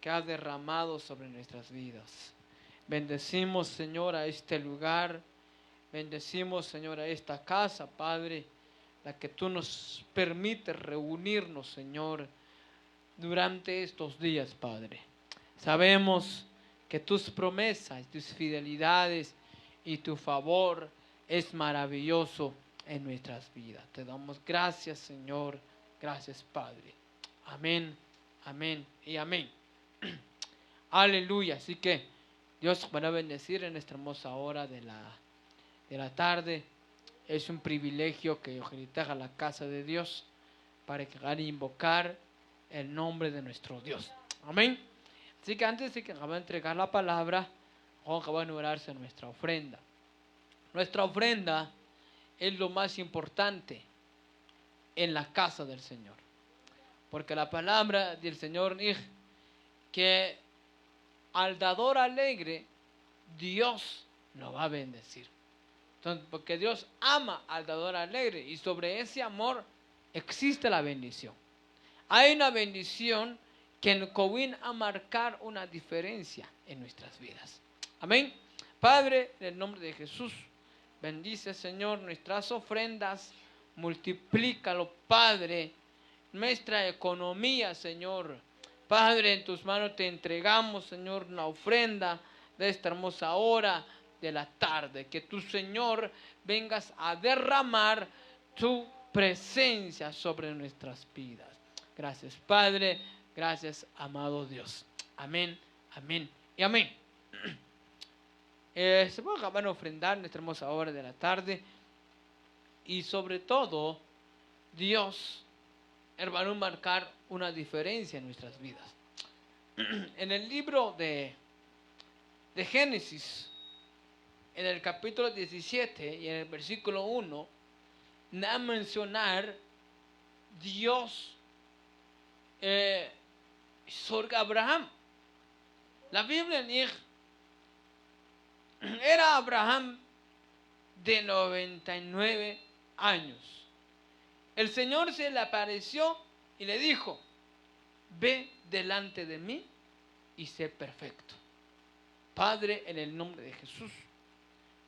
que has derramado sobre nuestras vidas. Bendecimos, Señor, a este lugar. Bendecimos, Señor, a esta casa, Padre, la que tú nos permites reunirnos, Señor, durante estos días, Padre. Sabemos que tus promesas, tus fidelidades y tu favor es maravilloso en nuestras vidas. Te damos gracias, Señor. Gracias, Padre. Amén, amén y amén. Aleluya. Así que Dios va a bendecir en esta hermosa hora de la tarde. Es un privilegio que yo a la casa de Dios para que hagan invocar el nombre de nuestro Dios. Amén. Así que antes de que vamos a entregar la palabra, vamos a orarse nuestra ofrenda. Nuestra ofrenda es lo más importante en la casa del Señor. Porque la palabra del Señor dice que al dador alegre, Dios lo va a bendecir. Entonces, porque Dios ama al dador alegre y sobre ese amor existe la bendición. Hay una bendición que nos a marcar una diferencia en nuestras vidas. Amén. Padre, en el nombre de Jesús, bendice, Señor, nuestras ofrendas, multiplícalo, Padre, nuestra economía, Señor. Padre, en tus manos te entregamos, Señor, una ofrenda de esta hermosa hora de la tarde. Que tu, Señor, vengas a derramar tu presencia sobre nuestras vidas. Gracias, Padre. Gracias, amado Dios. Amén, amén y amén. Se van a ofrendar en esta hermosa hora de la tarde. Y sobre todo, Dios va a marcar una diferencia en nuestras vidas. En el libro de Génesis, en el capítulo 17 y en el versículo 1, va a mencionar Dios sobre Abraham. La Biblia dice, era Abraham de 99 años. El Señor se le apareció y le dijo, ve delante de mí y sé perfecto. Padre, en el nombre de Jesús,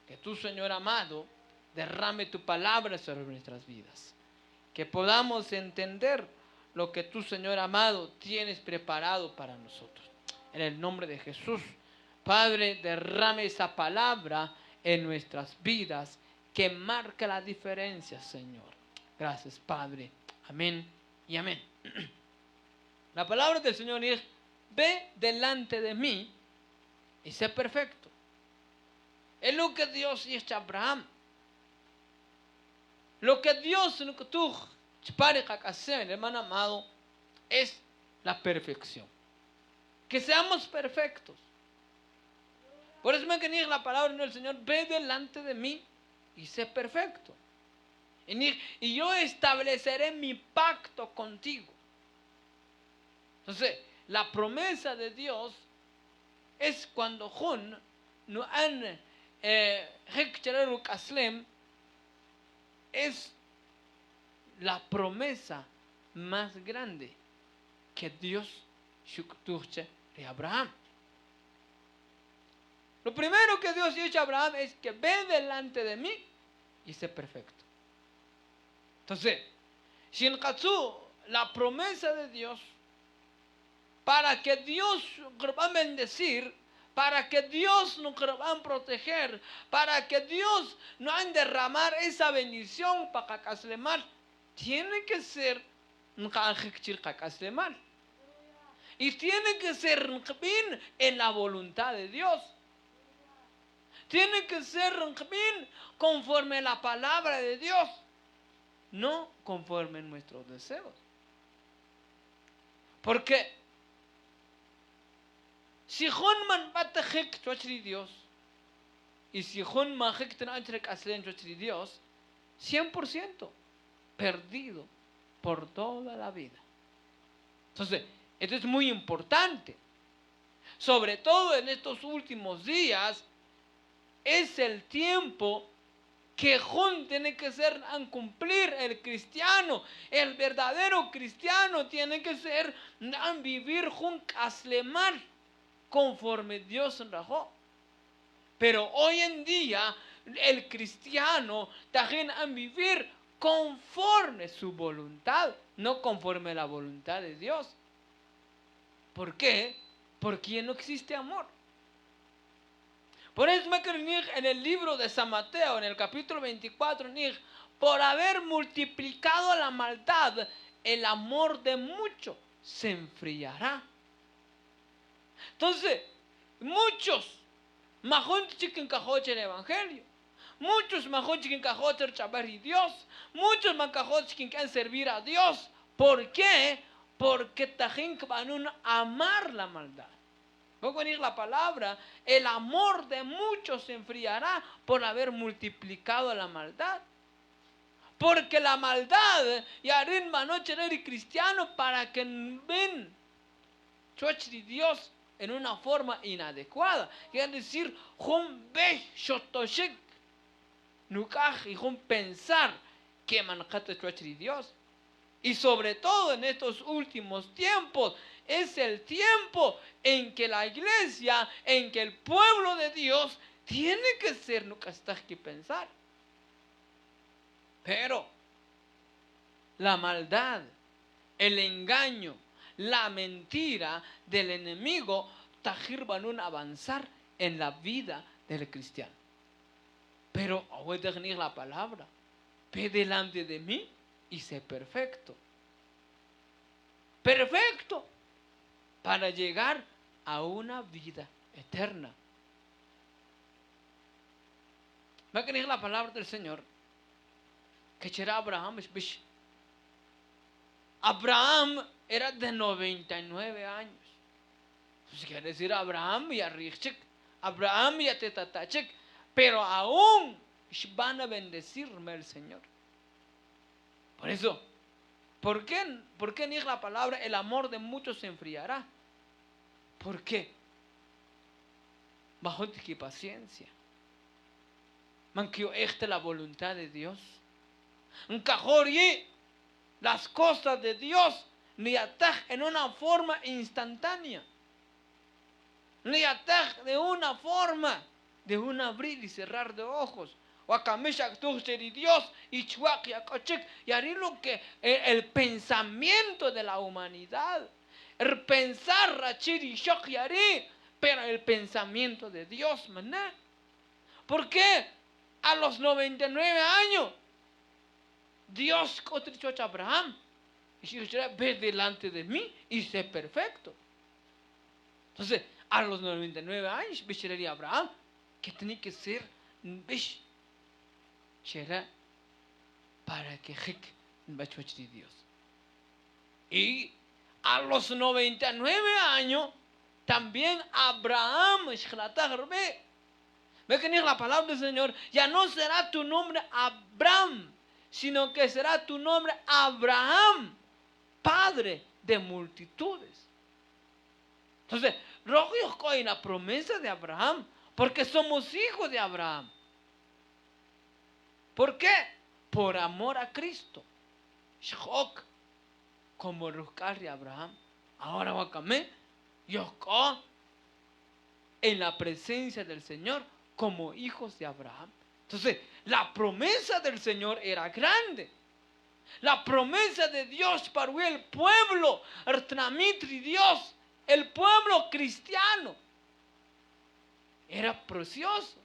que tú, Señor amado, derrame tu palabra sobre nuestras vidas. Que podamos entender lo que tú, Señor amado, tienes preparado para nosotros. En el nombre de Jesús, Padre, derrame esa palabra en nuestras vidas que marca la diferencia, Señor. Gracias, Padre. Amén y amén. La palabra del Señor dice, ve delante de mí y sé perfecto. Es lo que Dios dice a Abraham. Lo que Dios, lo que tú, hermano amado, es la perfección. Que seamos perfectos. Por eso me dice la palabra del Señor, ve delante de mí y sé perfecto. Y yo estableceré mi pacto contigo. Entonces, la promesa de Dios es cuando Jun no han es la promesa más grande que Dios de Abraham. Lo primero que Dios dice a Abraham es que ve delante de mí y sé perfecto. Entonces, Shinkatsu, la promesa de Dios, para que Dios nos va a bendecir, para que Dios nos va a proteger, para que Dios nos va a derramar esa bendición para Kakaslemal, tiene que ser Kakaslemal. Y tiene que ser bien en la voluntad de Dios. Tiene que ser bien conforme a la palabra de Dios, no conforme a nuestros deseos. Porque si Jon man batajek tuachri Dios y si Jon majek tenachre aslen tuachri Dios, 100% perdido por toda la vida. Entonces, esto es muy importante. Sobre todo en estos últimos días, es el tiempo que Jun tiene que ser en cumplir el cristiano, el verdadero cristiano tiene que ser en vivir Jun aslemar conforme Dios rajó. Pero hoy en día el cristiano también en vivir conforme su voluntad, no conforme la voluntad de Dios. ¿Por qué? Porque no existe amor. Por eso me creo en el libro de San Mateo, en el capítulo 24, por haber multiplicado la maldad, el amor de muchos se enfriará. Entonces, muchos, majón chiquen cajoche el evangelio. Muchos majón chiquen cajoche el chabar y Dios. Muchos majón chiquen quieren servir a Dios. ¿Por qué? Porque tajín van a amar la maldad. Voy a poner la palabra, el amor de muchos se enfriará por haber multiplicado la maldad. Porque la maldad, y harín manoche y cristiano para que ven de Dios en una forma inadecuada. Quiere decir, jun ve shotoshik, nukaj y jun pensar que manjate de Dios. Y sobre todo en estos últimos tiempos, es el tiempo en que la iglesia, en que el pueblo de Dios tiene que ser, nunca estás que pensar. Pero la maldad, el engaño, la mentira del enemigo, tajir van a avanzar en la vida del cristiano. Pero voy a definir la palabra, ve delante de mí y sé perfecto. Perfecto. Para llegar a una vida eterna. Va a creer la palabra del Señor. Que será Abraham. Abraham era de 99 años. Entonces quiere decir Abraham y a Richik. Abraham y a Tetatachik. Pero aún van a bendecirme el Señor. Por eso, ¿por qué niega la palabra? El amor de muchos se enfriará. ¿Por qué? Bajo tu paciencia. Manquio esta la voluntad de Dios. Un cajori las cosas de Dios ni ataj en una forma instantánea. Ni ataj de una forma de un abrir y cerrar de ojos. O a camisha de Dios y chuak y acochik. Y harí lo que el pensamiento de la humanidad. El pensar rachir y shok y harí. Pero el pensamiento de Dios, maná. ¿Por qué? A los 99 años, Dios cotrichó a Abraham. Y dijo, ve delante de mí y sé perfecto. Entonces, a los 99 años, diría Abraham, que tenía que ser, para que de Dios. Y a los 99 años, también Abraham, ve que ni la palabra del Señor, ya no será tu nombre Abraham, sino que será tu nombre Abraham, padre de multitudes. Entonces, rojo en la promesa de Abraham, porque somos hijos de Abraham. ¿Por qué? Por amor a Cristo. Shok, como Rucar de Abraham. Ahora Wakame, Yoko, en la presencia del Señor, como hijos de Abraham. Entonces, la promesa del Señor era grande. La promesa de Dios para el pueblo, Dios, el pueblo cristiano, era precioso.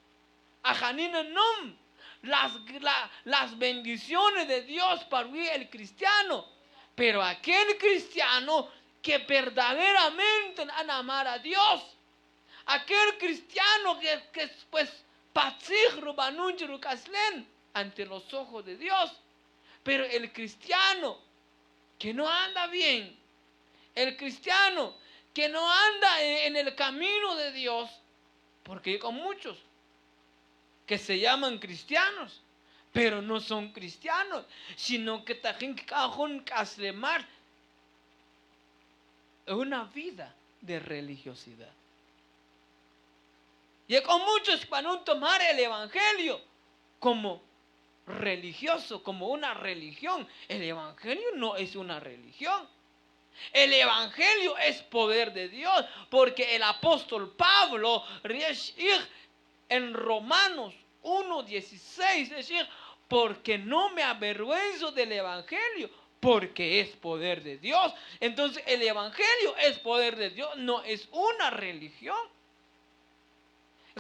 Ajanina nom, las bendiciones de Dios para el cristiano. Pero aquel cristiano que verdaderamente han amar a Dios, aquel cristiano que pues ante los ojos de Dios. Pero el cristiano que no anda bien, el cristiano que no anda en el camino de Dios, porque hay con muchos que se llaman cristianos, pero no son cristianos, sino que también cajón caslemar una vida de religiosidad. Y hay con muchos para no tomar el evangelio como religioso, como una religión. El evangelio no es una religión. El evangelio es poder de Dios, porque el apóstol Pablo en Romanos 1:16 decir, porque no me avergüenzo del evangelio, porque es poder de Dios. Entonces el evangelio es poder de Dios, no es una religión.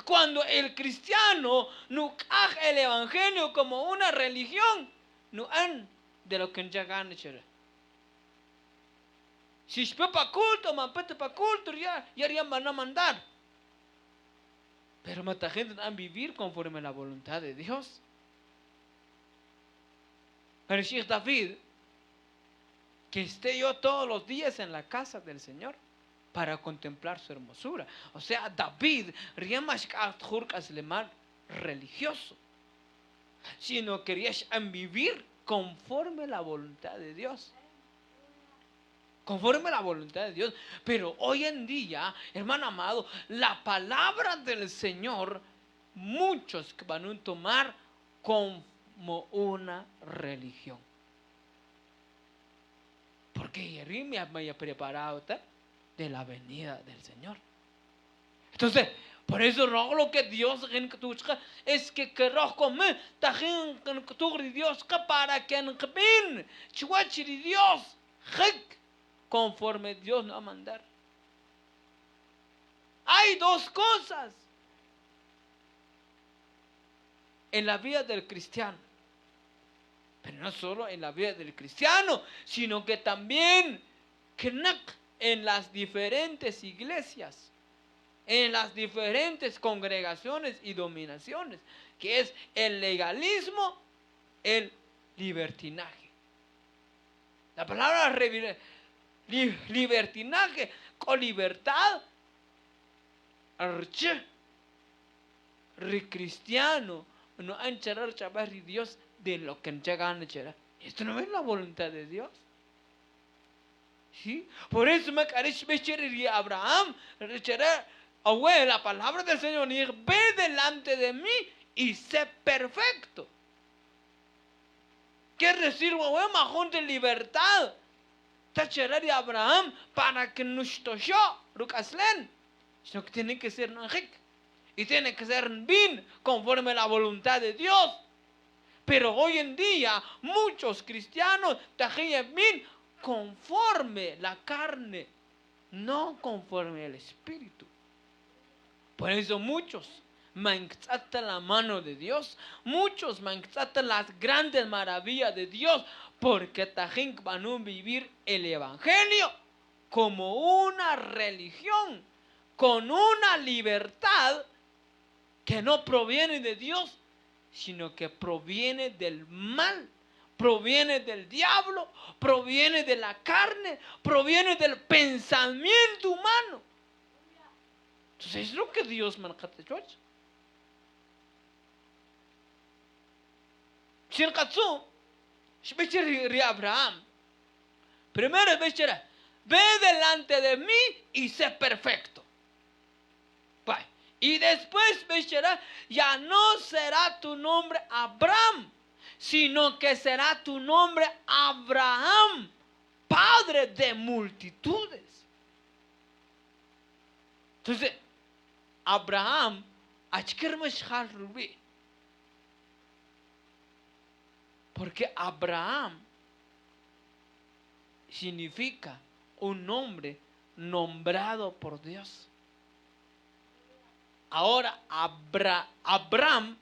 Cuando el cristiano no haga el evangelio como una religión, no han de lo que ya gana. Si es para culto, para culto, ya van a mandar. Pero mata gente a vivir conforme a la voluntad de Dios. Pero si es David, que esté yo todos los días en la casa del Señor para contemplar su hermosura. O sea, David, religioso, sino quería vivir conforme a la voluntad de Dios. Conforme a la voluntad de Dios. Pero hoy en día, hermano amado, la palabra del Señor, muchos van a tomar como una religión. Porque Jeremías me haya preparado de la venida del Señor. Entonces, por eso lo que Dios es que querrás comer, Dios para que en Dios conforme Dios nos va a mandar. Hay dos cosas en la vida del cristiano. Pero no solo en la vida del cristiano, sino que también en las diferentes iglesias, en las diferentes congregaciones y dominaciones, que es el legalismo, el libertinaje. La palabra libertinaje con libertad, cristiano, no han charlar chavar Dios de lo que llegan a echar. Esto no es la voluntad de Dios. ¿Sí? Por eso me parece que Abraham, la palabra del Señor, ve delante de mí y sé perfecto. Quiere decir, majón de libertad. Tacherar de Abraham para que no esté yo, sino que tiene que ser nanjik. Y tiene que ser bien conforme a la voluntad de Dios. Pero hoy en día muchos cristianos tajían bien conforme la carne, no conforme el espíritu. Por eso muchos manchatan la mano de Dios, muchos manchatan las grandes maravillas de Dios, porque tajín van a vivir el evangelio como una religión, con una libertad que no proviene de Dios, sino que proviene del mal, proviene del diablo, proviene de la carne, proviene del pensamiento humano. Entonces es lo que Dios marca. Si el caso, si Abraham, primero ve delante de mí y sé perfecto. Y después, ya no será tu nombre Abraham, sino que será tu nombre Abraham, padre de multitudes. Entonces, Abraham, porque Abraham significa un nombre nombrado por Dios. Ahora Abraham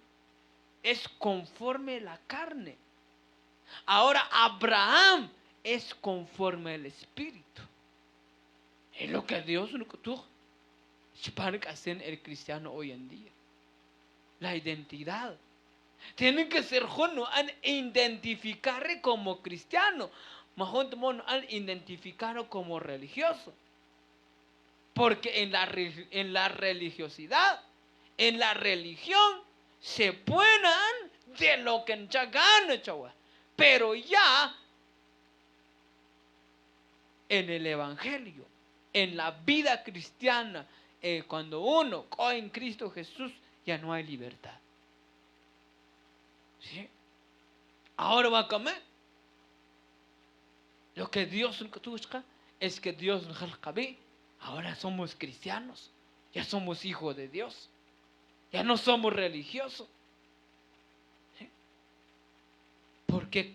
es conforme la carne. Ahora Abraham es conforme el espíritu. Es lo que Dios para que hacen el cristiano hoy en día. La identidad. Tienen que ser jono an identificar como cristiano. Majón an identificar como religioso. Porque en la religiosidad, en la religión, se puedan de lo que ya gana, chaval. Pero ya en el evangelio, en la vida cristiana, cuando uno cae en Cristo Jesús, ya no hay libertad. ¿Sí? Ahora va a comer. Lo que Dios busca es que Dios nos cabe. Ahora somos cristianos. Ya somos hijos de Dios. Ya no somos religiosos. ¿Sí? Porque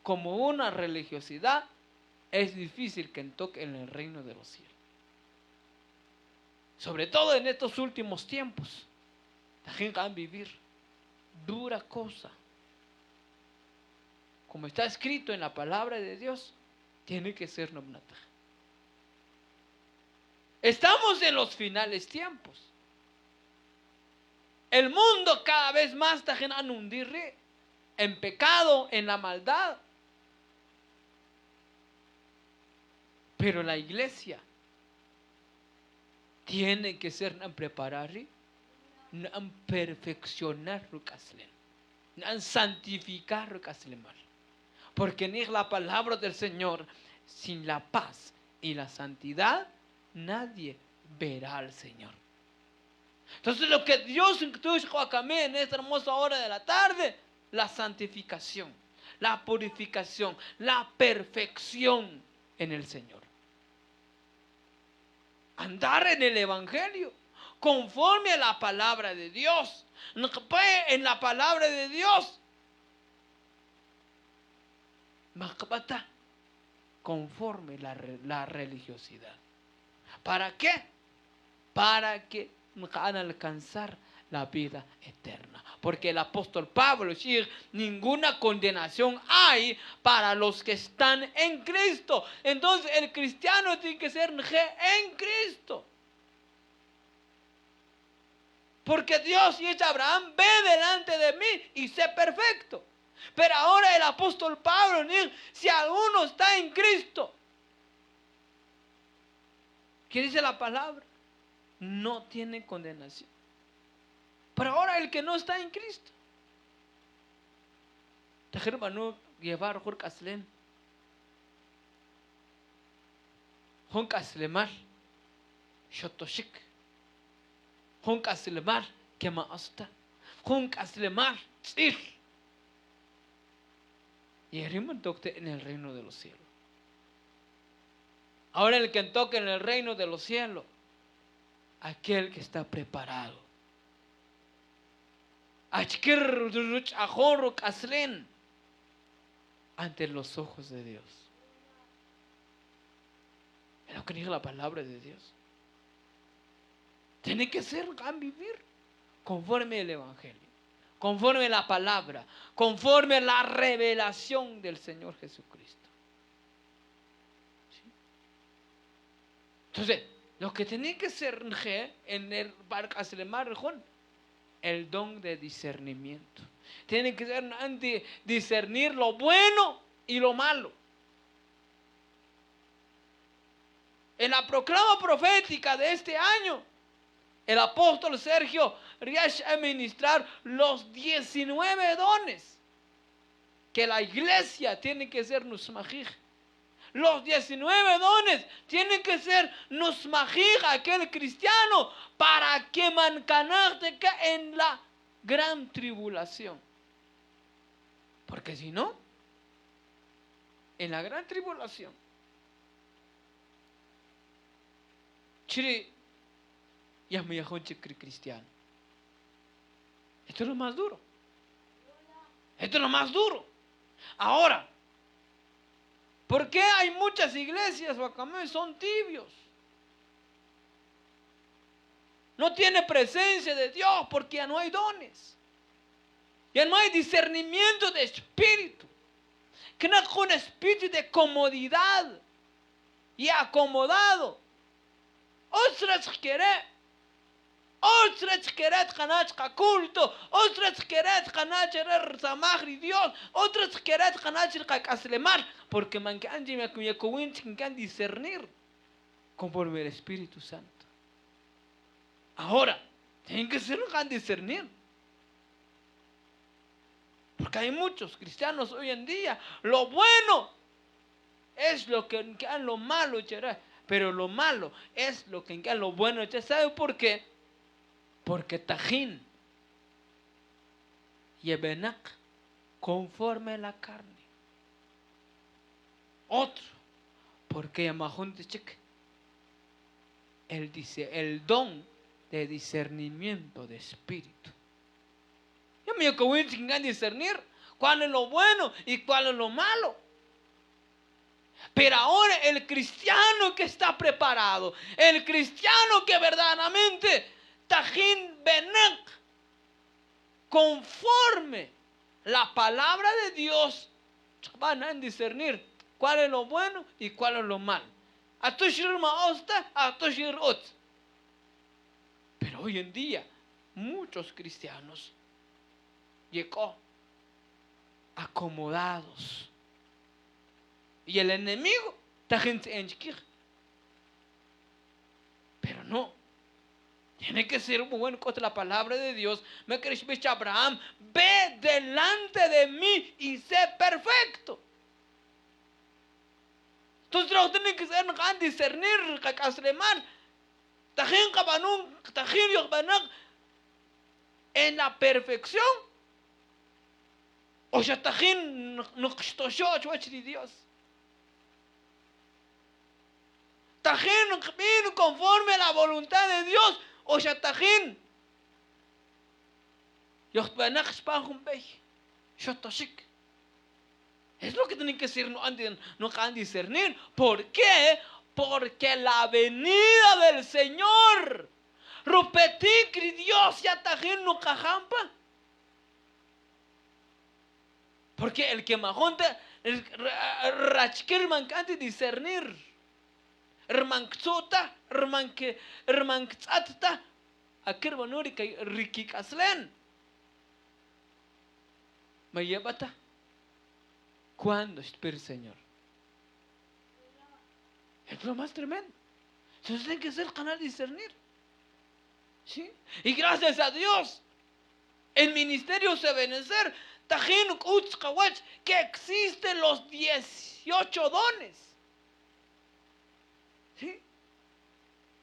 como una religiosidad es difícil que toque en el reino de los cielos. Sobre todo en estos últimos tiempos. La gente va a vivir dura cosa. Como está escrito en la palabra de Dios, tiene que ser nomnata. Estamos en los finales tiempos. El mundo cada vez más está en hundir en pecado, en la maldad. Pero la iglesia tiene que ser preparar, perfeccionar, santificar. Porque ni la palabra del Señor, sin la paz y la santidad, nadie verá al Señor. Entonces lo que Dios introdujo acá en esta hermosa hora de la tarde, la santificación, la purificación, la perfección en el Señor. Andar en el Evangelio, conforme a la palabra de Dios. En la palabra de Dios. Conforme la religiosidad. ¿Para qué? Para que van a alcanzar la vida eterna. Porque el apóstol Pablo dice, ninguna condenación hay para los que están en Cristo. Entonces el cristiano tiene que ser en Cristo. Porque Dios dice a Abraham, ve delante de mí y sé perfecto. Pero ahora el apóstol Pablo dice, si alguno está en Cristo, ¿qué dice la palabra? No tiene condenación. Pero ahora el que no está en Cristo, no llevar Jorkaslen, Jonkaslemar, Shotoshik, Jonkaslemar, Kema Asta, Jonkaslemar, Tzir. Y el toque en el reino de los cielos. Ahora el que toque en el reino de los cielos, aquel que está preparado. Ante los ojos de Dios. Es lo que dice la palabra de Dios. Tiene que ser vivir conforme el Evangelio, conforme la palabra, conforme la revelación del Señor Jesucristo. ¿Sí? Entonces, lo que tiene que ser en el el don de discernimiento. Tiene que ser discernir lo bueno y lo malo. En la proclama profética de este año, el apóstol Sergio Riach a ministrar los 19 dones que la iglesia tiene que ser nusmajij. Los 19 dones tienen que ser nusmajij, aquel cristiano, para que mancanarte en la gran tribulación. Porque si no, en la gran tribulación, chiri, ya me dejó cristiano. Esto es lo más duro. Esto es lo más duro. Ahora, ¿por qué hay muchas iglesias son tibios? No tiene presencia de Dios porque ya no hay dones. Ya no hay discernimiento de espíritu. Que no es un espíritu de comodidad y acomodado. Otras quieren ganar culto, otras quieren ganar samagri Dios, otras quieren ganar caslemar, porque man que discernir conforme el Espíritu Santo. Ahora, tienen que ser un discernir. Porque hay muchos cristianos hoy en día, lo bueno es lo que han lo malo, pero lo malo es lo que han lo bueno. ¿Sabe por qué? Porque tajín Yebenak, conforme a la carne. Otro, porque Yamahunte Chik, él dice, el don de discernimiento de espíritu. Yo me voy a discernir cuál es lo bueno y cuál es lo malo. Pero ahora el cristiano que está preparado, el cristiano que verdaderamente Tajin Benek, conforme la palabra de Dios, van a discernir cuál es lo bueno y cuál es lo malo. Pero hoy en día, muchos cristianos llegó acomodados. Y el enemigo está gente en chiquir. Pero no. Tiene que ser muy bueno contra la palabra de Dios. Me queréis ver Abraham, ve delante de mí y sé perfecto. Entonces no tiene que ser gan discernir casleman. Tajin kabanun, tajin yokbanak en la perfección. O ya tajin nuqstosho chuachri Dios. Tajin conforme a la voluntad de Dios. O ya tajin yokbanak spahum bey. Shotoshik. Es lo que tienen que decir, no han discernir. ¿Por qué? Porque la venida del Señor, rupetikri Dios ya tajin no cajampa. Porque el que majonte, rachkir mancante discernir. Hermankzuta, hermankzata, akir banuri kay rikikaslen. Me llevata. ¿Cuándo espera el Señor? Es lo más tremendo. Entonces tiene que ser el canal de discernir. ¿Sí? Y gracias a Dios, el ministerio se benecer, que existen los 18 dones. ¿Sí?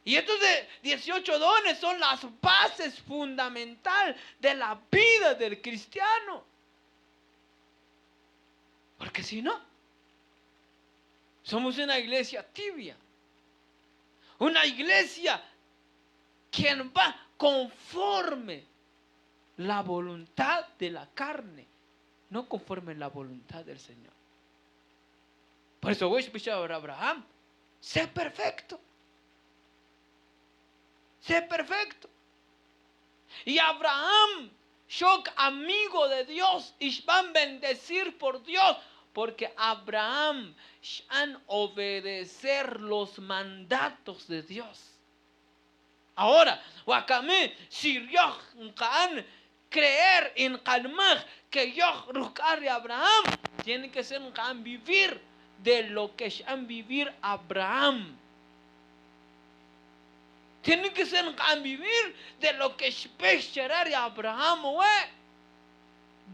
Y estos 18 dones son las bases fundamentales de la vida del cristiano. Porque si no, somos una iglesia tibia. Una iglesia que va conforme la voluntad de la carne, no conforme la voluntad del Señor. Por eso voy a escuchar a Abraham. Sé perfecto. Sé perfecto. Y Abraham, shock amigo de Dios, y van a bendecir por Dios, porque Abraham han obedecer los mandatos de Dios. Ahora, wakame, si yo han creer en calmar que yo rucare Abraham, tiene que ser un vivir de lo que han vivir Abraham. Tiene que ser un vivir de lo que esperar Abraham.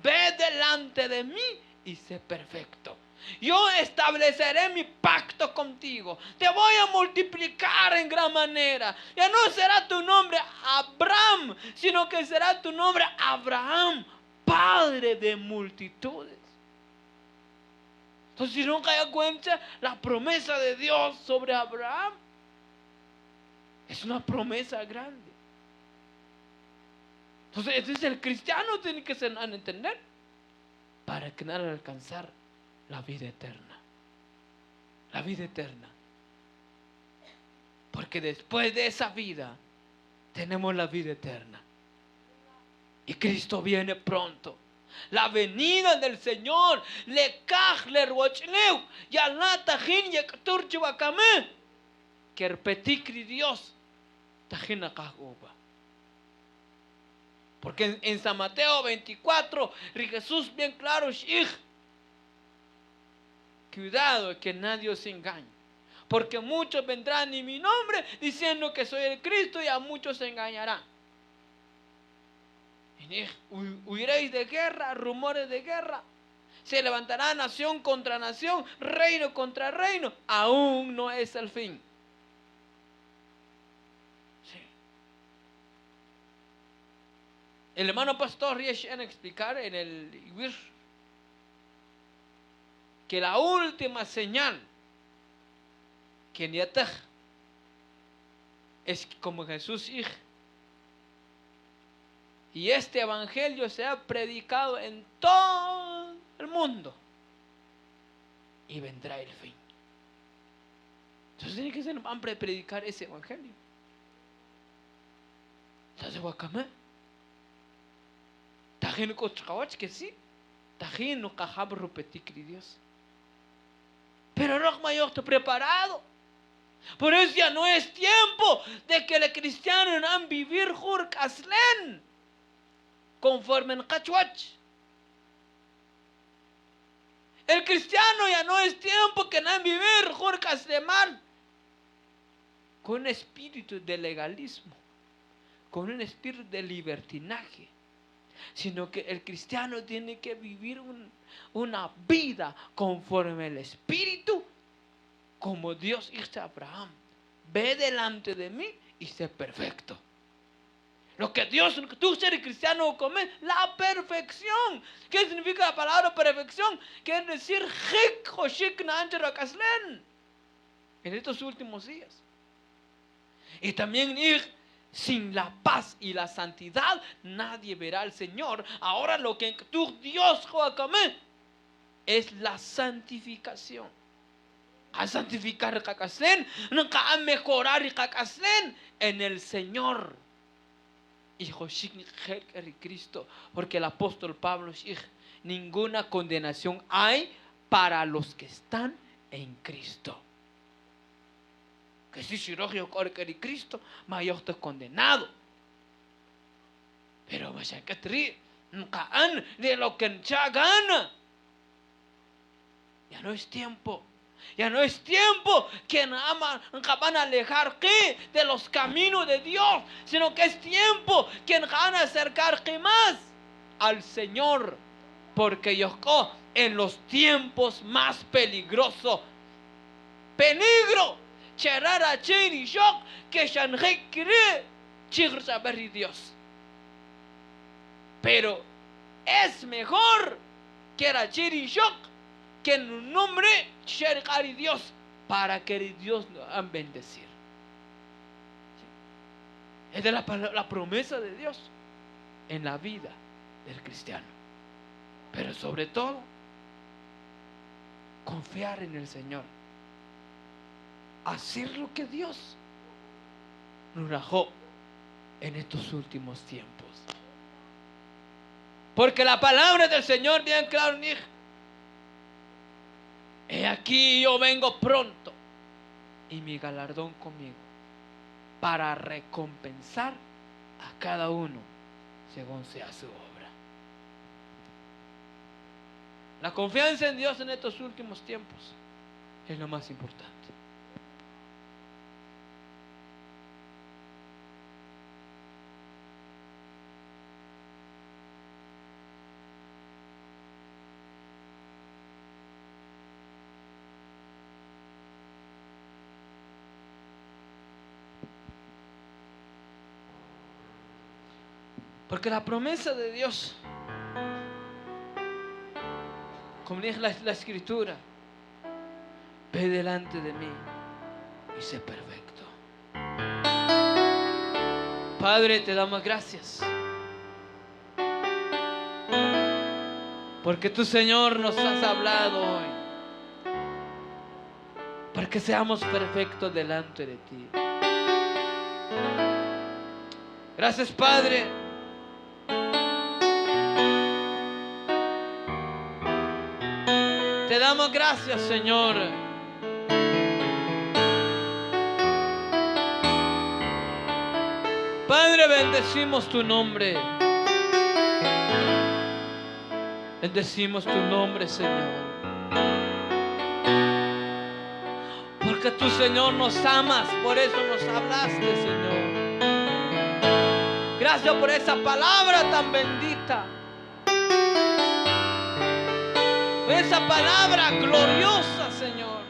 Ve delante de mí y sé perfecto. Yo estableceré mi pacto contigo. Te voy a multiplicar en gran manera. Ya no será tu nombre Abraham, sino que será tu nombre Abraham, padre de multitudes. Entonces, si no cae cuenta, la promesa de Dios sobre Abraham es una promesa grande. Entonces el cristiano tiene que ser a entender para que nada alcanzar la vida eterna. La vida eterna. Porque después de esa vida tenemos la vida eterna. Y Cristo viene pronto. La venida del Señor le cajle ruachneu y Allah tajin yektur chivakame que repetir Dios tajina kajuba. Porque en San Mateo 24 Jesús bien claro, cuidado que nadie os engañe, porque muchos vendrán en mi nombre diciendo que soy el Cristo y a muchos se engañarán. Huiréis de guerra, rumores de guerra. Se levantará nación contra nación, reino contra reino. Aún no es el fin. Sí. El hermano pastor Riesch en explicar en el Ibir que la última señal que niatah es como Jesús hijo. Y este evangelio se ha predicado en todo el mundo. Y vendrá el fin. Entonces tiene que ser hambre de predicar ese evangelio. Entonces Wakame. Tajin Kochkawach que sí. Tajin no Kahab Rupetikri Dios. Pero Rohma yo estoy preparado. Por eso ya no es tiempo de que los cristianos han vivir Jurk Aslen. Conforme en Kachwach. El cristiano ya no es tiempo que han vivir Jurk Asleman. Con un espíritu de legalismo. Con un espíritu de libertinaje. Sino que el cristiano tiene que vivir una vida conforme el espíritu, como Dios hizo a Abraham. Ve delante de mí y sé perfecto. Lo que Dios, tú ser cristiano, come la perfección. ¿Qué significa la palabra perfección? Quiere decir en estos últimos días. Y también sin la paz y la santidad, nadie verá al Señor. Ahora lo que tu Dios es la santificación. A santificar a mejorar en el Señor. Cristo, porque el apóstol Pablo dijo: ninguna condenación hay para los que están en Cristo. Que si yo corre Cristo, mayor estoy condenado. Pero de lo que ya gana. Ya no es tiempo. Ya no es tiempo que van a alejar de los caminos de Dios, sino que es tiempo que van a acercar más al Señor, porque yo en los tiempos más peligrosos, peligro, cherara chini shock que shanjekire chigsaber Dios. Pero es mejor que la chiri shock que en un nombre y Dios, para que Dios nos haga bendecir. Es de la promesa de Dios en la vida del cristiano. Pero sobre todo, confiar en el Señor. Hacer lo que Dios nos dejó en estos últimos tiempos. Porque la palabra del Señor bien claro dice: he aquí yo vengo pronto y mi galardón conmigo para recompensar a cada uno según sea su obra. La confianza en Dios en estos últimos tiempos es lo más importante. Porque la promesa de Dios, como dice la Escritura, ve delante de mí y sé perfecto. Padre, te damos gracias. Porque tú, Señor, nos has hablado hoy. Para que seamos perfectos delante de ti. Gracias, Padre. Te damos gracias, Señor. Padre, bendecimos tu nombre. Bendecimos tu nombre, Señor. Porque tú, Señor, nos amas. Por eso nos hablaste, Señor. Gracias por esa palabra tan bendita. Esa palabra gloriosa, Señor,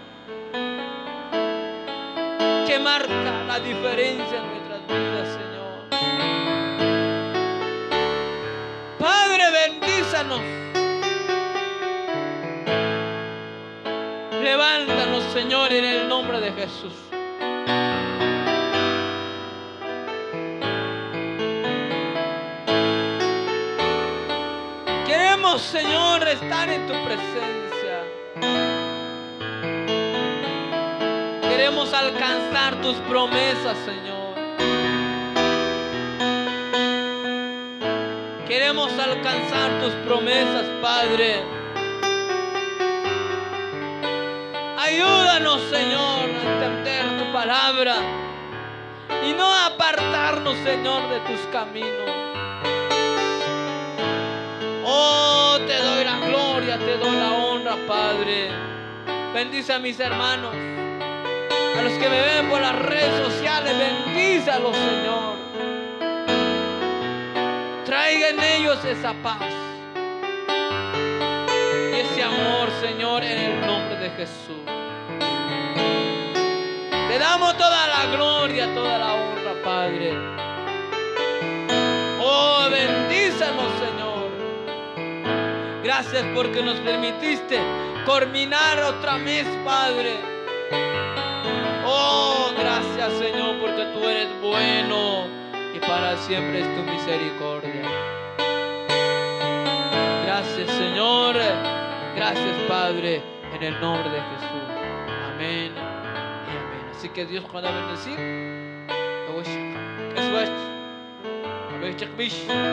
que marca la diferencia en nuestras vidas, Señor. hermanos. Levántanos, Señor, en el nombre de Jesús. Queremos, Señor, estar en tu presencia. Queremos alcanzar tus promesas, Señor. Queremos alcanzar tus promesas, Padre. Ayúdanos, Señor, a entender tu palabra y no apartarnos, Señor, de tus caminos. Oh, te doy la gloria, te doy la honra, Padre. Bendice a mis hermanos, a los que me ven por las redes sociales, bendízalos, Señor. Traiga en ellos esa paz y ese amor, Señor, en el nombre de Jesús. Te damos toda la gloria, toda la honra, Padre. Oh, bendícenos, Señor. Gracias porque nos permitiste culminar otra vez, Padre. Oh, gracias, Señor, porque tú eres bueno y para siempre es tu misericordia. Gracias, Señor. Gracias, Padre, en el nombre de Jesús. Amén y amén. Así que Dios pueda bendecir.